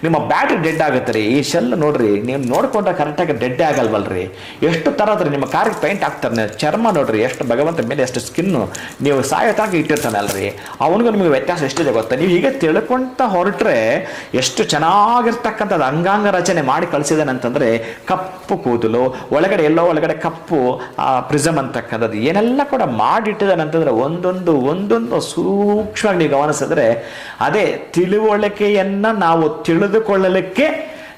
ನಿಮ್ಮ ಬ್ಯಾಟ್ರಿ ಡೆಡ್ ಆಗುತ್ತೆ ರೀ. ಈ ಶೆಲ್ ನೋಡ್ರಿ, ನೀವು ನೋಡ್ಕೊಂಡ್ರೆ ಕರೆಕ್ಟಾಗಿ ಡೆಡ್ ಆಗಲ್ವಲ್ರಿ. ಎಷ್ಟು ತರದ್ರಿ ನಿಮ್ಮ ಕಾರ್ಗೆ ಪೇಂಟ್ ಹಾಕ್ತಾರೆ. ಚರ್ಮ ನೋಡ್ರಿ, ಎಷ್ಟು ಭಗವಂತ ಮೇಲೆ ಎಷ್ಟು ಸ್ಕಿನ್ನು ನೀವು ಸಾಯೋತಾಗಿ ಇಟ್ಟಿರ್ತಾನೆ ಅಲ್ರಿ, ಅವನಿಗೂ ನಿಮಗೆ ವ್ಯತ್ಯಾಸ ಎಷ್ಟಿದೆ ಗೊತ್ತಾ. ನೀವು ಹೀಗೆ ತಿಳ್ಕೊಂತ ಹೊರಟ್ರೆ ಎಷ್ಟು ಚೆನ್ನಾಗಿರ್ತಕ್ಕಂಥದ್ದು ಅಂಗಾಂಗ ರಚನೆ ಮಾಡಿ ಕಳಿಸಿದಾನೆ ಅಂತಂದ್ರೆ, ಕಪ್ಪು ಕೂದಲು, ಒಳಗಡೆ ಎಲ್ಲೋ ಒಳಗಡೆ ಕಪ್ಪು ಪ್ರಿಸಮ್ ಅಂತಕ್ಕಂಥದ್ದು ಏನೆಲ್ಲ ಕೂಡ ಮಾಡಿಟ್ಟಿದ್ದಾನೆ ಅಂತಂದ್ರೆ, ಒಂದೊಂದು ಸೂಕ್ಷ್ಮವಾಗಿ ನೀವು ಗಮನಿಸಿದ್ರೆ, ಅದೇ ತಿಳುವಳಿಕೆಯನ್ನ ನಾವು ತಿಳಿದುಕೊಳ್ಳಲಿಕ್ಕೆ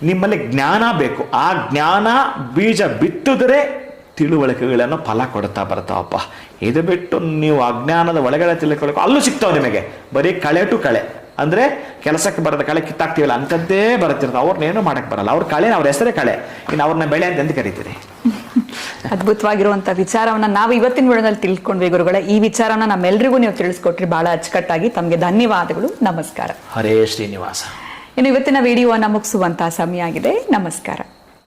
ನಿಮ್ಮಲ್ಲಿ ಜ್ಞಾನ ಬೇಕು. ಆ ಜ್ಞಾನ ಬೀಜ ಬಿತ್ತಿದ್ರೆ ತಿಳುವಳಿಕೆಗಳನ್ನು ಫಲ ಕೊಡ್ತಾ ಬರ್ತಾವಪ್ಪ. ಇದು ಬಿಟ್ಟು ನೀವು ಅಜ್ಞಾನದ ಒಳಗಡೆ ತಿಳ್ಕೊಳಕ್ಕೆ ಅಲ್ಲೂ ಸಿಗ್ತಾವೆ ನಿಮಗೆ. ಬರೀ ಕಳೆ ಟು ಕಳೆ ಅಂದರೆ ಕೆಲಸಕ್ಕೆ ಬರೋದ ಕಳೆ ಕಿತ್ತಾಕ್ತೀವಲ್ಲ ಅಂಥದ್ದೇ ಬರುತ್ತಿರ್ತಾವೆ. ಅವ್ರನ್ನೇನು ಮಾಡಕ್ಕೆ ಬರಲ್ಲ. ಅವ್ರ ಕಳೆ, ಅವ್ರ ಹೆಸರೇ ಕಳೆ. ಇನ್ನು ಅವ್ರನ್ನ ಬೆಳೆ ಅಂತ ಕರಿತೀರಿ. ಅದ್ಭುತವಾಗಿರುವಂತಹ ವಿಚಾರವನ್ನ ನಾವು ಇವತ್ತಿನ ವಿಡಿಯೋದಲ್ಲಿ ತಿಳ್ಕೊಂಡ್ವಿ ಗುರುಗಳೇ. ಈ ವಿಚಾರನ ನಮ್ಮೆಲ್ರಿಗೂ ನೀವು ತಿಳಿಸ್ಕೊಟ್ರಿ ಬಹಳ ಅಚ್ಚುಕಟ್ಟಾಗಿ. ತಮಗೆ ಧನ್ಯವಾದಗಳು. ನಮಸ್ಕಾರ. ಹರೇ ಶ್ರೀನಿವಾಸ. ಇನ್ನು ಇವತ್ತಿನ ವಿಡಿಯೋವನ್ನ ಮುಗಿಸುವಂತಹ ಸಮಯ ಆಗಿದೆ. ನಮಸ್ಕಾರ.